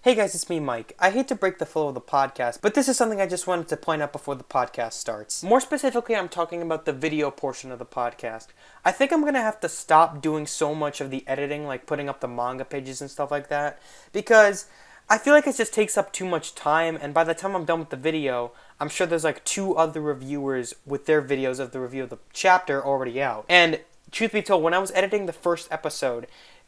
Hey guys, it's me, Mike. I hate to break the flow of the podcast, but this is something I just wanted to point out before the podcast starts. More specifically, I'm talking about the video portion of the podcast. I think I'm gonna have to stop doing so much of the editing, like putting up the manga pages and stuff like that, because I feel like it just takes up too much time, and by the time I'm done with the video, I'm sure there's like 2 other reviewers with their videos of the review of the chapter already out. And truth be told, when I was editing the first episode,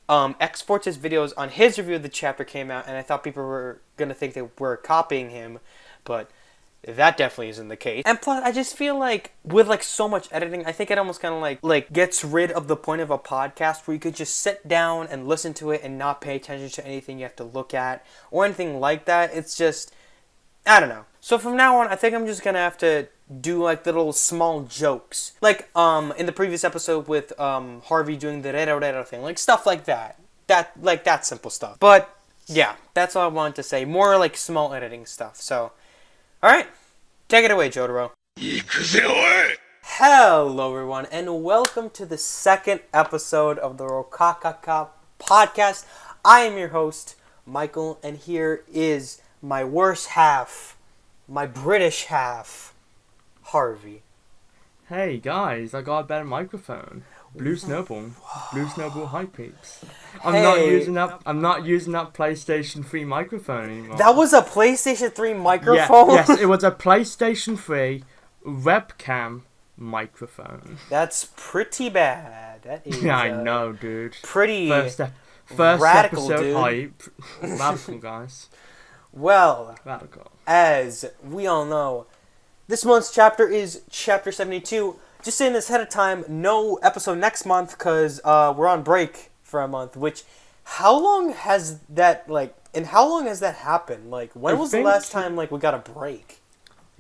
X-Force's videos on his review of the chapter came out, and I thought people were going to think they were copying him, but that definitely isn't the case. And plus, I just feel like, with like so much editing, I think it almost kind of like gets rid of the point of a podcast where you could just sit down and listen to it and not pay attention to anything you have to look at, or anything like that. It's just, I don't know. So from now on, I think I'm just going to have to do like little small jokes. Like in the previous episode with Harvey doing the rero thing. Like stuff like that. That simple stuff. But yeah, that's all I wanted to say. More like small editing stuff. So, alright. Take it away, JoJo. Hello everyone, and welcome to the second episode of the Rokakaka podcast. I am your host, Michael, and here is my worst half, my British half, Harvey. Hey guys, I got a better microphone. Blue Snowball High Peaks. I'm not using that PlayStation 3 microphone anymore. That was a PlayStation 3 microphone? Yes, it was a PlayStation 3 webcam microphone. That's pretty bad. That is, yeah, I know, dude. Pretty first radical, episode dude. hype. Radical, guys. Well, Radical. As we all know, this month's chapter is Chapter 72. Just saying this ahead of time, no episode next month because we're on break for a month. Which, how long has that happened? Like, when was the last time we got a break?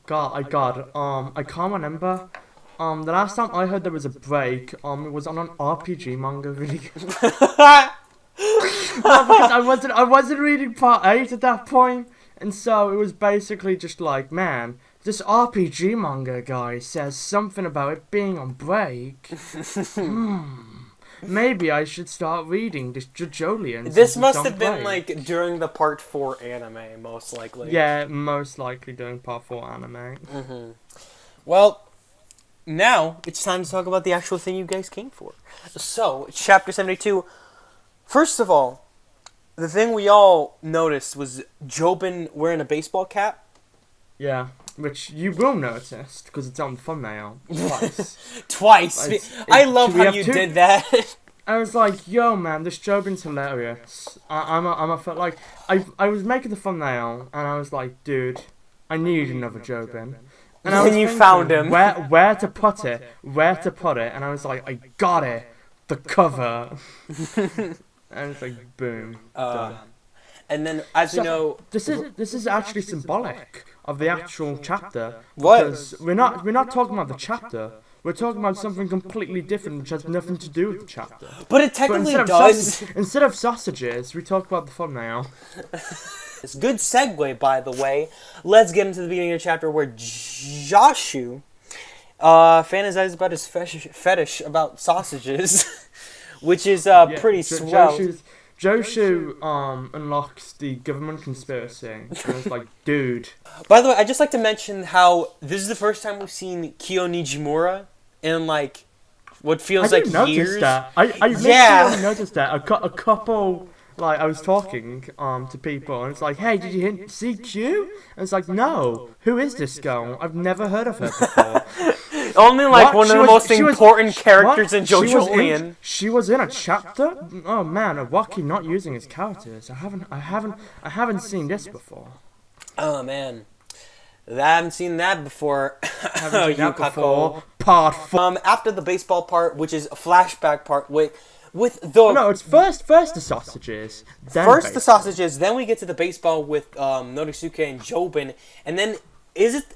I can't remember. The last time I heard there was a break, it was on an RPG manga video. Well, because I wasn't reading part 8 at that point, and so it was basically just like, man, this RPG manga guy says something about it being on break. Maybe I should start reading this JoJolion. This must have been like during the part 4 anime, most likely. Yeah, most likely during part 4 anime. Mm-hmm. Well, now it's time to talk about the actual thing you guys came for. So, Chapter 72. First of all, the thing we all noticed was Jobin wearing a baseball cap. Yeah, which you will notice because it's on the thumbnail twice. Twice. I love how you did that. I was like, yo, man, this Jobin's hilarious. I was making the thumbnail and I was like, dude, I need another Jobin. And I was you found him. Where to put it? And I was like, I got it. The cover. And it's like, boom. Done. And then, as you know, this is actually symbolic of the actual chapter. What? Because we're not talking about the chapter. We're talking about something completely different, which has nothing to do with the chapter. But it technically does. Instead of sausages, we talk about the thumbnail. It's a good segue, by the way. Let's get into the beginning of the chapter where Joshu fantasizes about his fetish about sausages, which is pretty swell. Joshu unlocks the government conspiracy. And it's like, dude. By the way, I'd just like to mention how this is the first time we've seen Kyo Nijimura in like what feels like years. That. I literally noticed that. A couple, like, I was talking to people, and it's like, hey, did you see Q? And it's like, no. Who is this girl? I've never heard of her before. Only like one of the most important characters in JoJolion. She was in a chapter? Oh man, Araki not using his characters. I haven't seen this before. Oh man. I haven't seen that before. Part 4. After the baseball part, which is a flashback part with the... No, it's first the sausages. Then first baseball. The sausages, then we get to the baseball with Norisuke and Jobin, and then is it...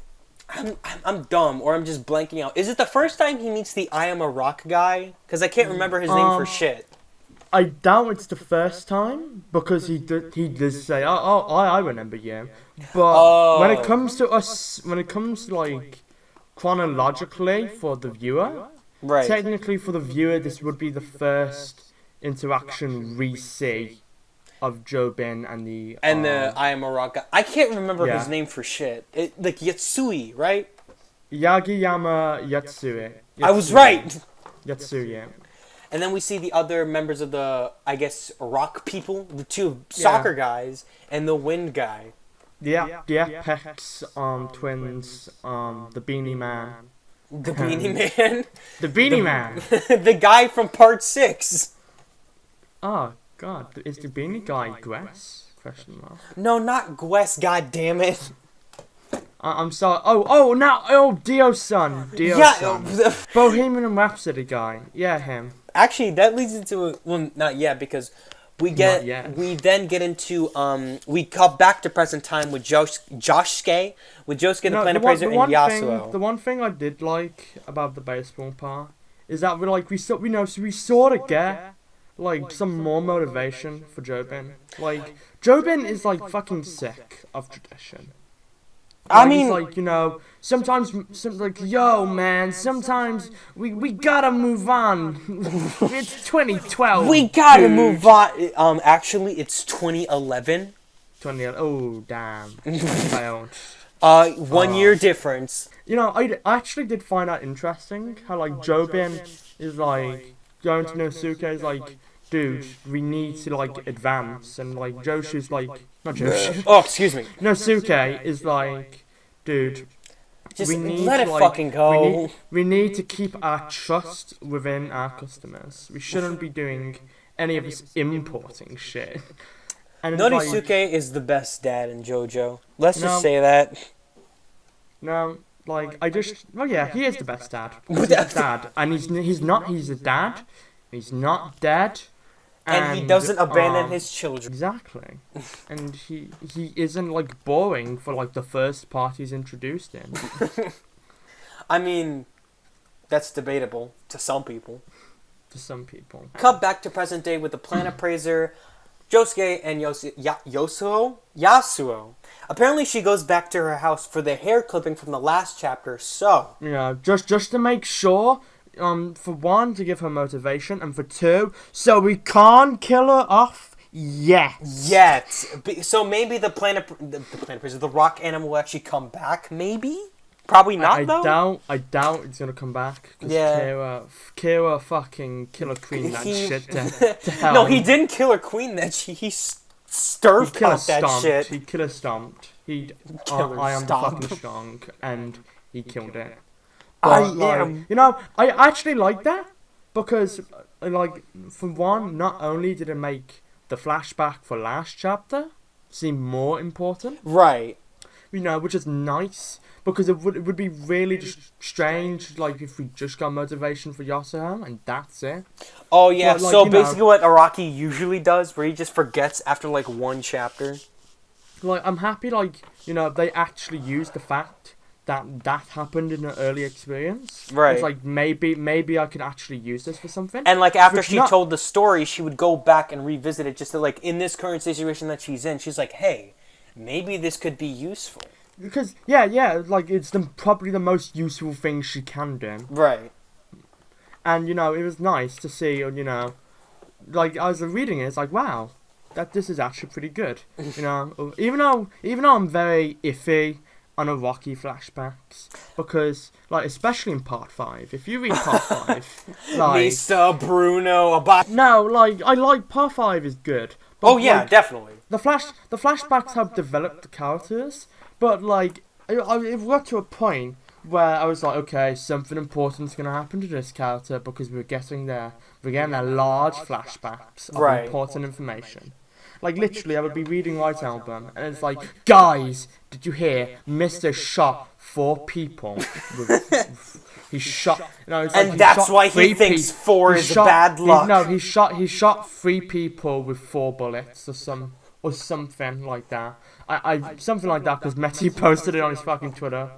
I'm dumb, or I'm just blanking out. Is it the first time he meets the I am a rock guy? Because I can't remember his name for shit. I doubt it's the first time, because he does say, I remember you. But when it comes to like chronologically for the viewer, right? Technically for the viewer, this would be the first interaction we see of Jobin and the I am a rock guy. I can't remember Yeah. his name for shit. Like Yatsui, right? Yagiyama Yatsue. I was right. Yatsuya. And then we see the other members of the, I guess, rock people, the two soccer guys, and the wind guy. The Apex twins, the Beanie Man. The Beanie Man. The Beanie Man! The guy from part 6. Oh, God. Is the Beanie guy Gwess? Question mark. No, not Gwess, goddammit. I'm sorry. Oh, Dio's son. Son. Bohemian Rhapsody guy. Yeah, him. Actually, that leads into well, not yet, because we then get into we come back to present time with Josuke the Planet Praiser, and Yasuo. The one thing I did like about the baseball part is that we sort of get like some more motivation for Jobin. Like Jobin is like fucking sick of tradition. I mean, he's like, sometimes, yo, man, sometimes we gotta move on. It's 2012. We gotta move on. Actually, it's 2011. 2011. Oh, damn. I don't. 1 year difference. I actually did find that interesting. How like Jobin is like going to Nosuke is like, dude, we need to like advance, and like Joshu's like, not Joshu. Oh, excuse me. Nosuke is like, dude, just we need let it fucking go. We need to keep our trust within our customers. We shouldn't be doing any of this importing shit. And Norisuke is the best dad in JoJo. Let's just say that. No, like he is the best dad. He's a dad, and he's a dad. He's not dead. And he doesn't abandon his children. Exactly. And he isn't like boring for like the first part he's introduced in. I mean, that's debatable to some people. Cut back to present day with the Planet Praiser, Josuke, and Yasuo. Apparently she goes back to her house for the hair clipping from the last chapter, so... Yeah, just to make sure... for one, to give her motivation, and for two, so we can't kill her off yet. So maybe the Praiser, the rock animal will actually come back, maybe? Probably not, though? I doubt it's gonna come back. Yeah. Kira fucking Killer Queen that shit to hell. No, he didn't Killer Queen that shit. He stir stomped that shit. He killer stomped. I am fucking strong, and he killed it. But, I actually like that, because, like, for one, not only did it make the flashback for last chapter seem more important. Right. Which is nice, because it would be really just strange, like, if we just got motivation for Yasuo, and that's it. Oh, yeah, but, like, so basically what Araki usually does, where he just forgets after, like, one chapter. Like, I'm happy, like, they actually used the fact that happened in an early experience. Right. It's like, maybe I could actually use this for something. And, like, after she told the story, she would go back and revisit it just to, like, in this current situation that she's in, she's like, hey, maybe this could be useful. Because, yeah, like, it's probably the most useful thing she can do. Right. And, it was nice to see, like, as I was reading it, it's like, wow, this is actually pretty good. Even though I'm very iffy on Araki flashbacks, because, like, especially in part 5, if you read part 5, like... Mr. Bruno, No, like, I like part 5 is good. But, oh, yeah, like, definitely. The flashbacks have developed the characters, but, like, it got to a point where I was like, okay, something important's gonna happen to this character, because we're getting their large flashbacks of important information. Like, literally, I would be reading White Album, and it's like, guys, did you hear? Mr. shot 4 people. He shot... and that's why he thinks 4 is bad luck. He shot 3 people with 4 bullets, or something like that. Something like that, because Meti posted it on his fucking Twitter.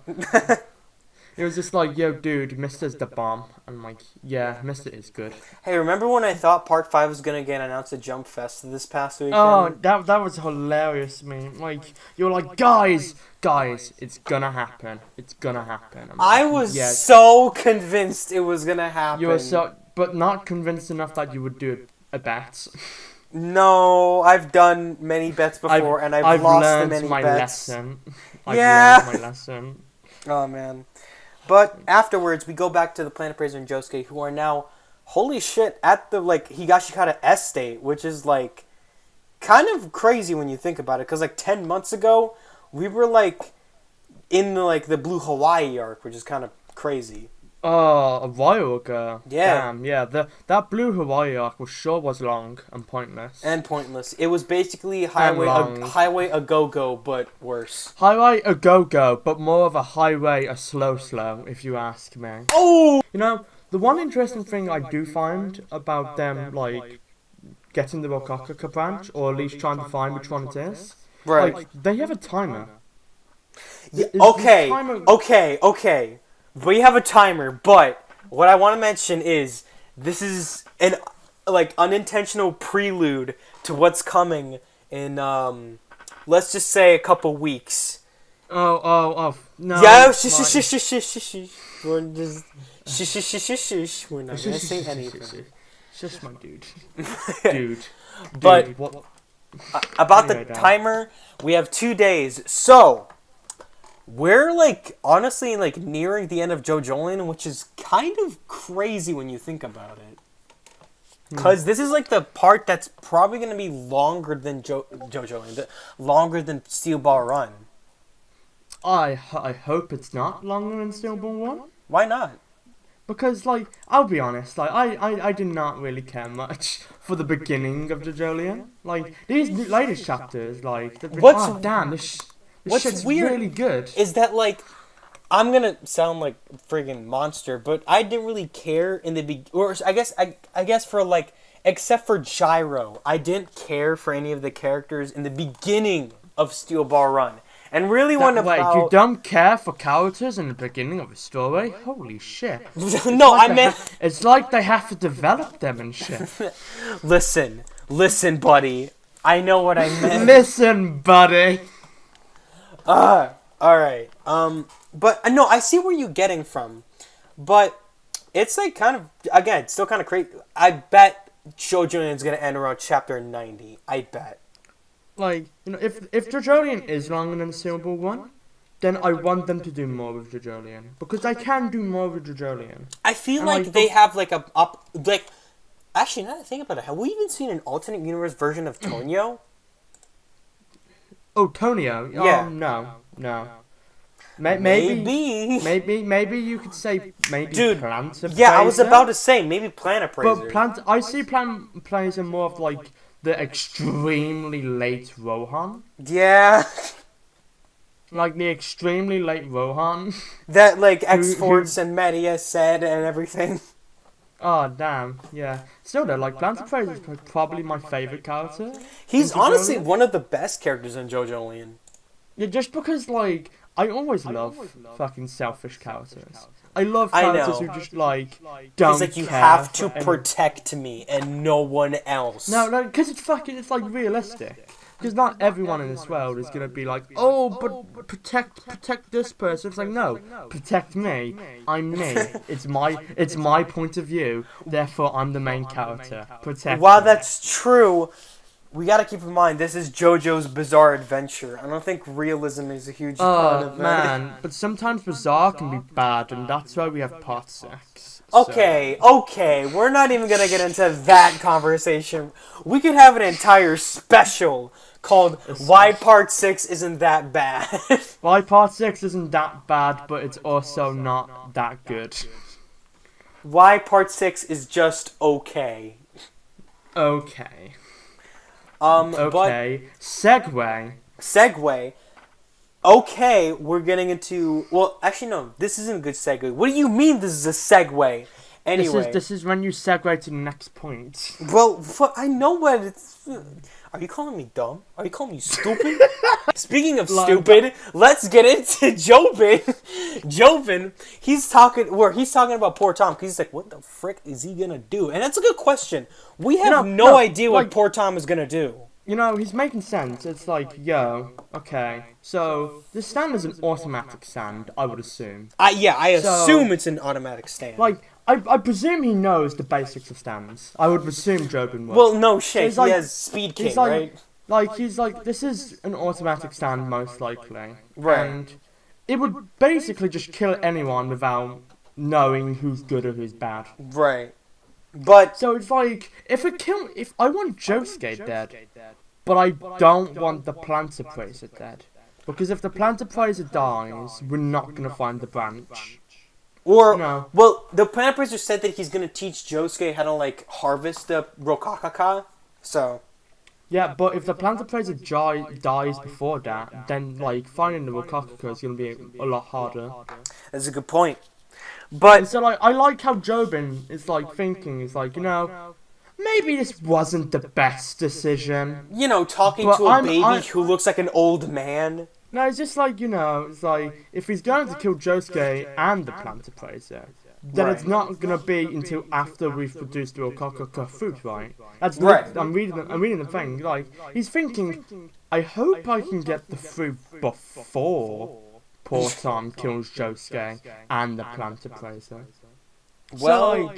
It was just like, yo, dude, Mister's the bomb. I'm like, yeah, Mister is good. Hey, remember when I thought Part 5 was going to get announced at Jump Fest this past weekend? Oh, that was hilarious, man. Like, you were like, guys, it's gonna happen. It's gonna happen. I was so convinced it was going to happen. You were but not convinced enough that you would do a bet. No, I've done many bets before, and I've lost learned many my bets. lesson. Yeah. I've learned my lesson. Oh, man. But afterwards, we go back to the Planet Praiser and Josuke, who are now, holy shit, at the, like, Higashikata estate, which is, like, kind of crazy when you think about it. Because, like, 10 months ago, we were, like, in, the, like, the Blue Hawaii arc, which is kind of crazy. Oh, a while ago. Yeah. Damn, yeah. That Blue Hawaii arc was long and pointless. And pointless. It was basically Highway a Go-Go, but worse. Highway a go-go, but more of a highway a slow, if you ask me. Oh! You know, the one interesting thing I do find about them, like, getting the Rokakaka branch, or at least trying to find which one it is, Right. like, they have a timer. Yeah, okay. We have a timer, but what I want to mention is this is an like unintentional prelude to what's coming in let's just say a couple weeks. No. Yeah, we're just we're not gonna say anything. Just my dude. But what? about Anyway, the timer, we have 2 days, so we're, like, honestly, like, nearing the end of JoJolion, which is kind of crazy when you think about it. Because this is, like, the part that's probably going to be longer than JoJolion, longer than Steel Ball Run. I hope it's not longer than Steel Ball 1. Why not? Because, like, I'll be honest, like, I did not really care much for the beginning of JoJolion. Like, these latest chapters, like, What's shit's weird really good. is that, like, I'm gonna sound like a friggin' monster, but I didn't really care in the or I guess for, like, except for Gyro, I didn't care for any of the characters in the beginning of Steel Ball Run. And really Wait, you don't care for characters in the beginning of a story? Holy shit. No, I meant... It's like they have to develop them and shit. Listen, buddy. I know what I meant. Listen, buddy. Alright. But, no, I see where you're getting from. But, it's, like, kind of, again, it's still kind of crazy. I bet JoJolion is going to end around chapter 90. I bet. Like, you know, if JoJolion is longer than Steel Ball 1, then I want them to do more with JoJolion. Because I can do more with JoJolion. I feel like they have, like, actually, now that I think about it, have we even seen an alternate universe version of Tonyo? Oh, Tonyo? Yeah. No. Maybe you could say maybe Dude, Planet Praiser. Yeah, I was about to say, maybe Planet Praiser. But I see Planet Praiser more of, like, the extremely late Rohan. Yeah. Like, the extremely late Rohan. That, like, X-Force and Media said and everything. Oh, damn, yeah. Still though, like, Planet Praiser is probably my favourite character. He's honestly one of the best characters in JoJolion. Yeah, just because, like, I always love fucking selfish characters. I love characters who just, like, don't It's like, you care have to for protect me and no one else. No, because it's like, realistic. Because not everyone in this world is gonna be like, oh, but protect this person. It's like, no, protect me. I'm me. It's my point of view. Therefore, I'm the main character. Protect While me. that's true, we gotta keep in mind, this is JoJo's Bizarre Adventure. I don't think realism is a huge part of it. Oh, man. But sometimes Bizarre can be bad, and that's why we have part 6. Okay, we're not even gonna get into that conversation. We could have an entire special called Why Part 6 Isn't That Bad. Why Part 6 isn't that bad, but it's also not that good. Why Part 6 is just okay. Okay. But segue. Okay, we're getting into... Well, actually, no. This isn't a good segue. What do you mean this is a segue? Anyway. This is when you segue to the next point. Well, I know what it's... Are you calling me dumb? Are you calling me stupid? Speaking of stupid, let's get into Jobin. Jobin, he's talking about poor Tom, because he's like, what the frick is he going to do? And that's a good question. We have no idea what poor Tom is going to do. You know, he's making sense. It's like, yo, okay. So, this stand is an automatic stand, I would assume. I assume it's an automatic stand. Like, I presume he knows the basics of stands. I would assume Jobin would. Well, no shit. So He has Speed King, right? He's like, this is an automatic stand, most likely. Right. And it would basically just kill anyone without knowing who's good or who's bad. Right. But So it's like, if I want Josuke dead, but I don't want the Planter Praiser dead. Because if the Planter Praiser dies, we're not gonna find the branch. No. Well, the Planet Praiser said that he's gonna teach Josuke how to like harvest the Rokakaka. So Yeah, but if the Planter Praiser dies before that, then like finding the Rokakaka is gonna be a lot harder. that's a good point. But And so like, I like how Jobin is like thinking, is like, maybe this wasn't the best decision. talking to a baby who looks like an old man. No, it's just like, it's like, if he's going to kill Josuke and the Planter Praiser, then it's not gonna be until after we've produced the Rokakaka fruit, right? That's Right. I'm reading the thing. Like, he's thinking, I hope I can get the fruit before poor Tom kills Josuke and the Planter Praiser. Well,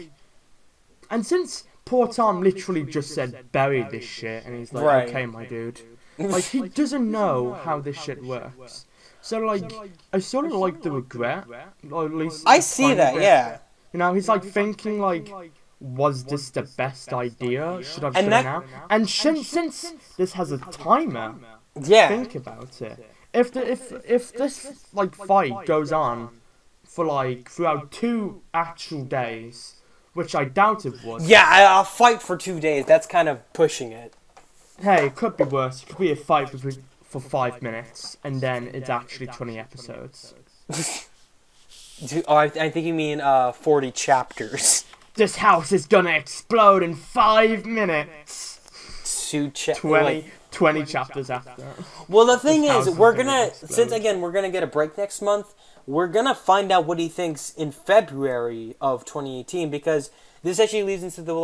And since poor Tom literally just said bury this shit, and he's like, Right. okay, my dude. Like, he doesn't know how this shit works. So, like, I sort of like the regret. Or at least I see that, yeah. he's like thinking, like, was this the best idea? Should I have And done it now? And since this has a timer, Yeah. think about it. If this like fight goes on for like throughout 2 actual days, which I doubt it would. Yeah, I'll fight for 2 days. That's kind of pushing it. Hey, it could be worse. It could be a fight for 5 minutes, and then it's actually 20 episodes. I think you mean 40 chapters. This house is gonna explode in 5 minutes. 20 chapters after. Well, the thing This is, house we're is gonna gonna, explode. since again we're gonna get a break next month, we're gonna find out what he thinks in February of 2018, because this actually leads into the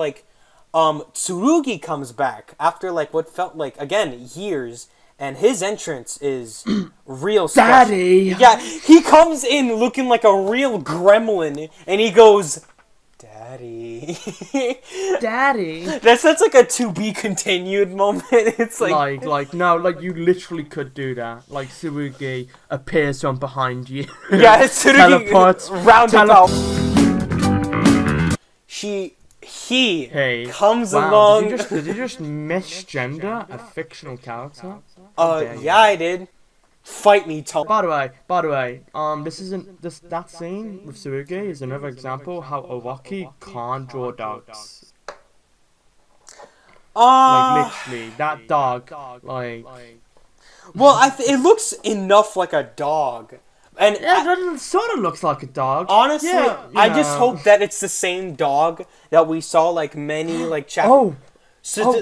Tsurugi comes back after like what felt like again years, and his entrance is real special. Daddy! Yeah, he comes in looking like a real gremlin, and he goes, "Daddy." Daddy! That's like a to be continued moment. It's like you literally could do that. Like Tsurugi appears from behind you. yeah, it's Teleports. Roundabout. He comes along. Did you just misgender a fictional character? Yeah, I did. Fight me, Tom. By the way, that scene with Tsurugi is another example how Araki can't draw dogs. Like literally, that dog, like. Well, it looks enough like a dog, and it sort of looks like a dog. honestly, Yeah, I just hope that it's the same dog that we saw like many chapters. Oh.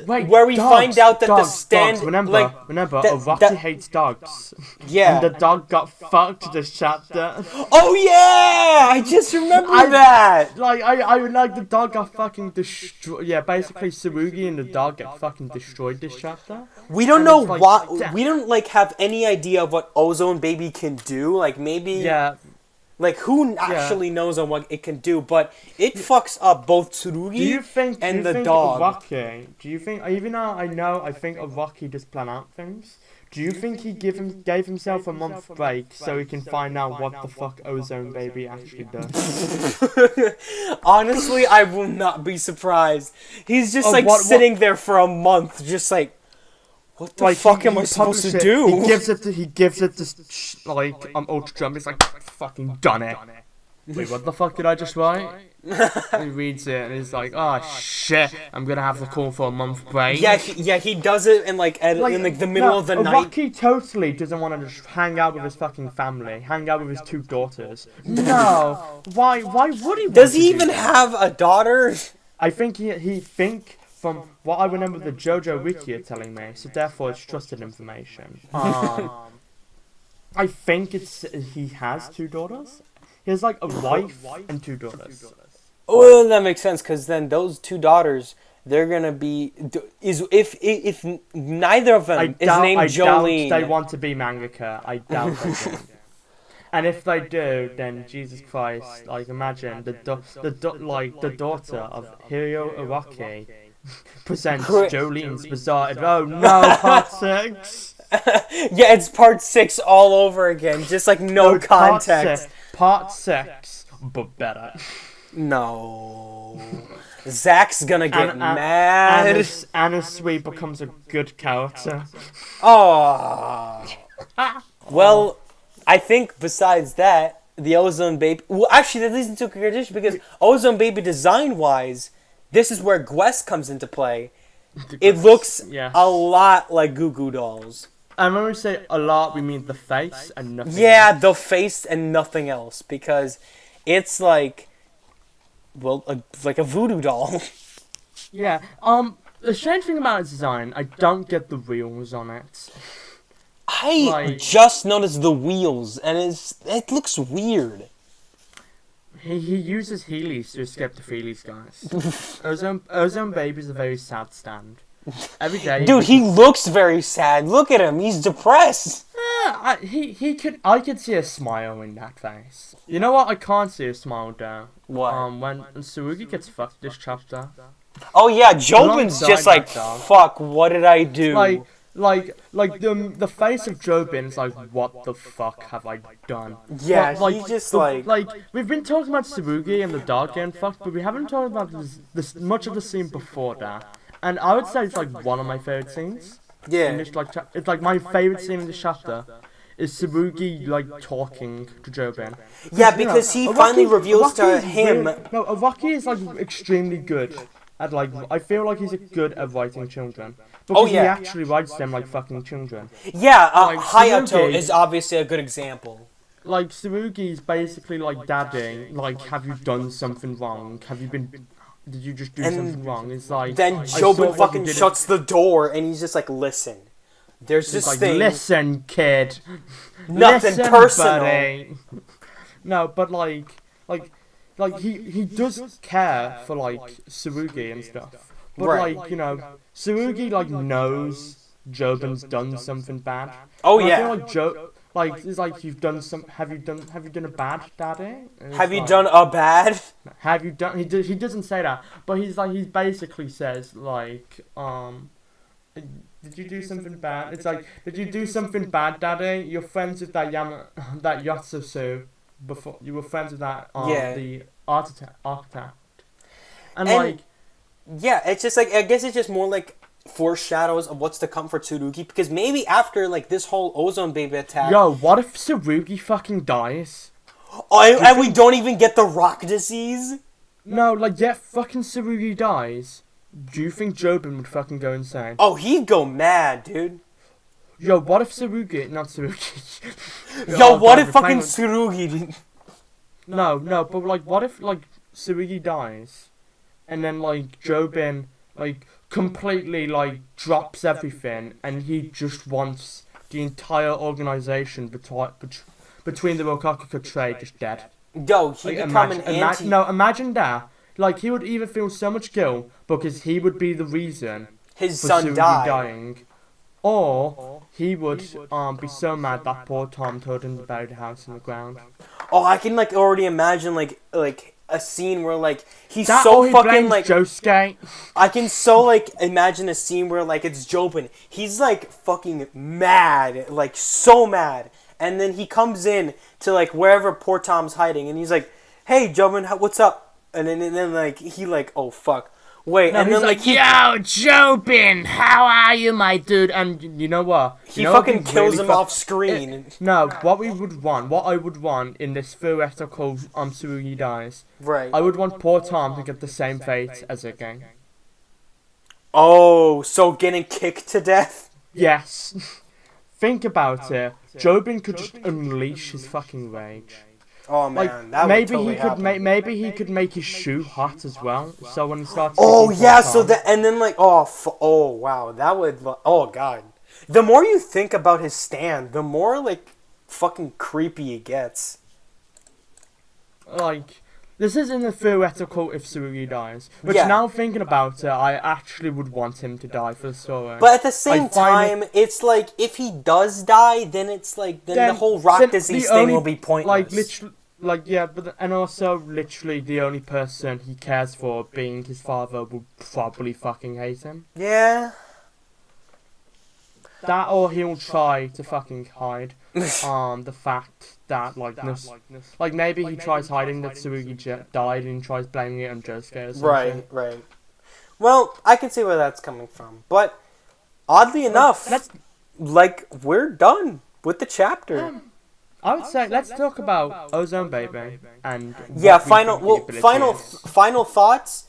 Wait, where we find out that the stand, Remember, Araki hates dogs. Yeah. And the dog got fucked this chapter. Oh yeah, I just remember that. I would like the dog got fucking destroyed. Yeah, basically Tsurugi and the dog get fucking destroyed this chapter. We don't know it's like, why. damn. We don't have any idea of what Ozone Baby can do. Like maybe. Yeah. Like who actually knows on what it can do? But it fucks up both Tsurugi and the dog. Araki, do you think? Even though I think Araki just plan out things. Do you think he gave himself a month break so he can find out what the fuck Ozone Baby actually does? Honestly, I will not be surprised. He's just sitting there for a month, just like, what the fuck am I supposed to do? He gives it to Ultra Jump. He's like, fucking done it. Wait, what the fuck did I just write? He reads it and he's like, oh shit, I'm gonna have to call for a month break. Yeah, he does it in in the middle of the night. Araki totally doesn't want to just hang out with his fucking family, hang out with his 2 daughters. No, why would he? Does he even have a daughter? I think he from what I remember the JoJo Wiki are telling me, so therefore it's trusted information. I think he has 2 daughters. He has like a wife and 2 daughters. Well, that makes sense, because then those 2 daughters, they're gonna be if neither of them is named JoJolion. Doubt they want to be mangaka. I doubt they do. And if they do, then Jesus Christ, like imagine the daughter of Araki presents JoJolion's bizarre. Oh no, part 6. Yeah, it's part 6 all over again, just like no context. Part 6, but better. No. Zach's gonna get mad. Anna Sweet becomes a good character. Oh. Well, I think besides that, the Ozone Baby... Well, actually, that leads into a contradiction because Ozone Baby design-wise, this is where Gwess comes into play. It looks a lot like Goo Goo Dolls. And when we say a lot, we mean the face and nothing else. The face and nothing else. Because it's like... Well, like a voodoo doll. Yeah. The strange thing about its design, I don't get the wheels on it. I just noticed the wheels, and it looks weird. He uses Heelys to escape the Feelies, guys. Ozone Baby is a very sad stand. Every day. Dude, he looks very sad. Look at him. He's depressed. I could see a smile in that face. You know what? I can't see a smile though. What? When Tsurugi gets fucked this chapter. Oh yeah, Jobin's just like, fuck, what did I do? Like the face of Jobin is like, what the fuck have I done? Yeah, he's just like we've been talking about Tsurugi and the dog getting fucked, but we haven't talked about this much of the scene before that. And I would say it's like one of my favorite scenes. Yeah. It's like my favorite scene in this chapter is Tsurugi like talking to Jobin. Yeah, because he finally reveals to him. Araki is like extremely good at like. I feel like he's good at writing children. Because he actually writes them like fucking children. Yeah, Hayato is obviously a good example. Like Tsurugi's basically like, daddy, like, have you done something wrong? Did you just do something wrong? It's like... Then Jobin fucking shuts the door and he's just like, listen. There's this thing... Listen, kid. Nothing personal. Buddy. No, but like he does care for like Tsurugi and stuff. But like, you know, Tsurugi like knows Jobin's done something bad. Oh and yeah. I feel like it's like you've done some. Have you done a bad, daddy? Have you done a bad? Have you done? He doesn't say that, but he basically says like did you do something bad? It's like, did you do something bad, daddy? You're friends with that Yatsusu before. You were friends with that the architect. And like. Yeah, it's just like, I guess it's just more like foreshadows of what's to come for Tsurugi, because maybe after like this whole Ozone Baby attack... Yo, what if Tsurugi fucking dies? And we don't even get the rock disease? No, like, yeah, fucking Tsurugi dies. Do you think Jobin would fucking go insane? Oh, he'd go mad, dude. Yo, what if Tsurugi... Not Tsurugi. Yo, what if fucking Tsurugi... No, but like, what if like Tsurugi dies? And then, like, Jobin, like, completely, like, drops everything, and he just wants the entire organization between the Rokakaka trade just dead. Yo, he'd become an anti... Imagine that. Like, he would either feel so much guilt because he would be the reason his son dying, or he would be so mad that poor Tom told him to bury the house in the ground. Oh, I can, like, already imagine, like a scene where like he's that so fucking like Josuke. I can so like imagine a scene where like it's Jobin. He's like fucking mad, like so mad, and then he comes in to like wherever poor Tom's hiding, and he's like, "Hey, Jobin, what's up?" And then like he like, "Oh fuck." Wait, no, and then like Yo, Jobin, how are you, my dude? And you know what? He fucking kills him off screen. No, what I would want in this theoretical Tsurugi dies, right? I would want poor Tom to get the same fate as a gang. Oh, so getting kicked to death? Yes. Think about it. Jobin could just unleash his fucking rage. Oh man, like, that maybe would totally he could happen. Maybe he could make his shoe hot as well. So when he starts. Oh yeah, so that and then like oh wow, that would oh god. The more you think about his stand, the more like fucking creepy it gets. Like This is in the theoretical if Tsurugi dies. Which Yeah. now thinking about it, I actually would want him to die for the story. But at the same I find time, it's like, if he does die, then it's like, then the whole rock then disease the thing only- will be pointless. Like, literally, like, yeah, but and also, literally, the only person he cares for being his father will probably fucking hate him. Yeah. That or he'll try to fucking hide the fact that, like, maybe he tries hiding that Tsurugi died and tries blaming it on Josuke or something. Right. Well, I can see where that's coming from. But, oddly enough, like, we're done with the chapter. I would say let's talk about Ozone Baby and Yeah, what we think the ability is. final thoughts.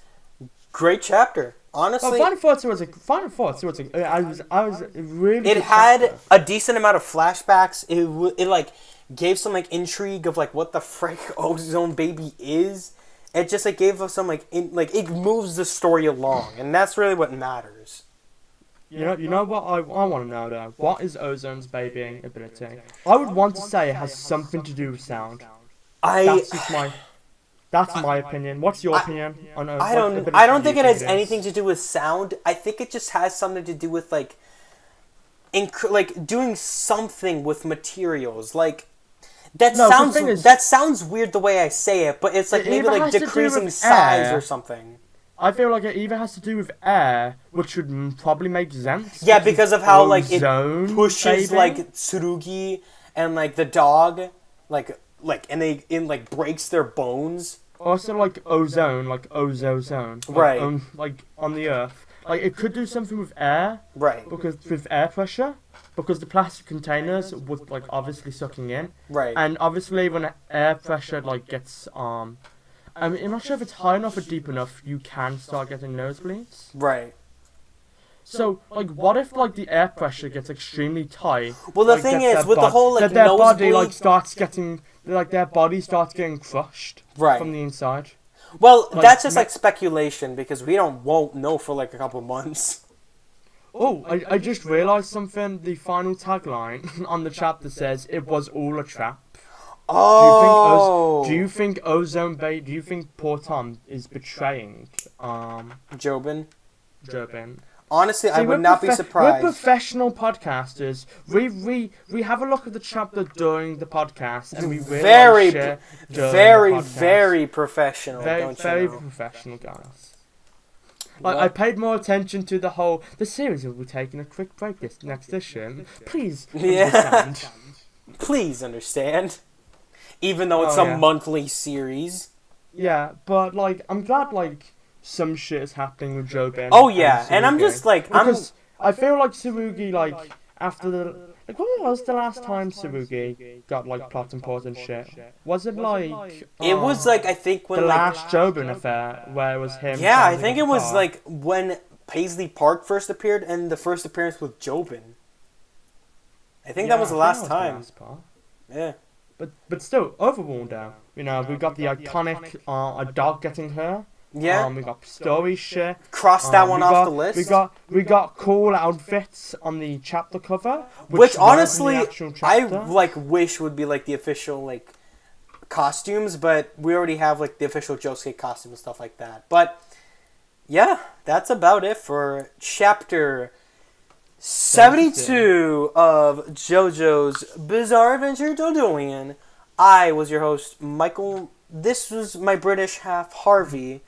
Great chapter. Honestly, Well, Final Thoughts was I was really. it good had chapter. a decent amount of flashbacks. It like gave some like intrigue of like what the frick Ozone Baby is. It just like gave us some like it moves the story along, and that's really what matters. You know what I want to know though. What is Ozone's baby ability? I would want to say it has something to do with sound. That's my opinion. What's your opinion on I don't think it has anything to do with sound. I think it just has something to do with like doing something with materials. Like that sounds weird the way I say it, but it's like maybe like decreasing size or something. I feel like it either has to do with air, which would probably make sense. Yeah, because of how like it Ozone pushes Baby. like Tsurugi and like the dog, like and breaks their bones. Also, like ozone, like ozone, Right. Like on the Earth, like it could do something with air, Right. because with air pressure, because the plastic containers would like obviously sucking in, Right. and obviously when air pressure like gets I mean, I'm not sure if it's high enough or deep enough, you can start getting nosebleeds. Right. So, like, what if, like, the air pressure gets extremely tight? Well, the like, thing gets is, their with the whole, like, that their body, nosebleed- like, starts getting, like, their body starts getting crushed Right. from the inside. Well, like, that's just like speculation because we won't know for like a couple months. Oh, I just realised something. The final tagline on the chapter says, "It was all a trap." Oh. Do you think Ozone Baby? Do you think poor Tom is betraying Jobin? Jobin? Honestly, I See, would not be We're surprised. professional podcasters. We have a look at the chapter during the podcast, and we really Very, share during very, the podcast. very professional. Don't very you know? professional, guys. Like, Well- I paid more attention to the series will be taking a quick break this next issue. Please understand. Please understand. Even though it's Oh, a yeah. monthly series. Yeah, but like I'm glad like some shit is happening with Jobin. Oh yeah, and I'm just like because I feel like Tsurugi like after the like when was the last time Tsurugi got like plot important shit? Was it like it was like I think when the like last Jobin affair where it was him? yeah, I standing think at it the was bar? like when Paisley Park first appeared and the first appearance with Jobin. I think that was the last time. Yeah. But still, overall though, you know, we got the iconic a dog getting her. Yeah. We got story shit. Cross that one off the list. We got cool outfits on the chapter cover, Which weren't in the honestly, actual I chapter. like wish would be like the official like costumes, but we already have like the official Josuke costume and stuff like that. But yeah, that's about it for chapter 72 of JoJo's Bizarre Adventure JoJolion. I was your host, Michael. This was my British half, Harvey.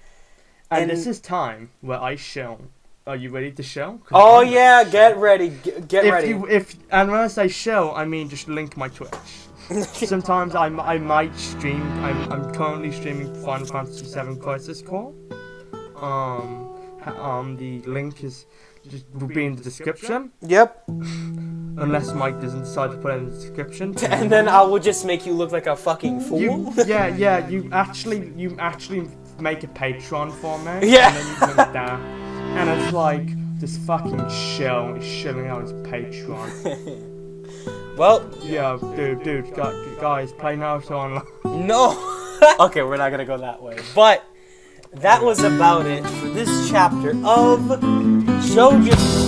And this is time where I show. Are you ready to show? 'Cause Oh I'm ready yeah, to get show. ready, get ready. And when I say show, I mean just link my Twitch. Sometimes I might stream. I'm currently streaming Final Fantasy VII Crisis Core. The link will be in the description. Yep. Unless Mike doesn't decide to put it in the description. And then I will just make you look like a fucking fool. You actually make a Patreon for me. Yeah. And then you link that. And it's like this fucking shell is shilling out his Patreon. Well, Yeah, dude, guys, play Naruto online. no. Okay, we're not gonna go that way. But that was about it for this chapter of JoJo.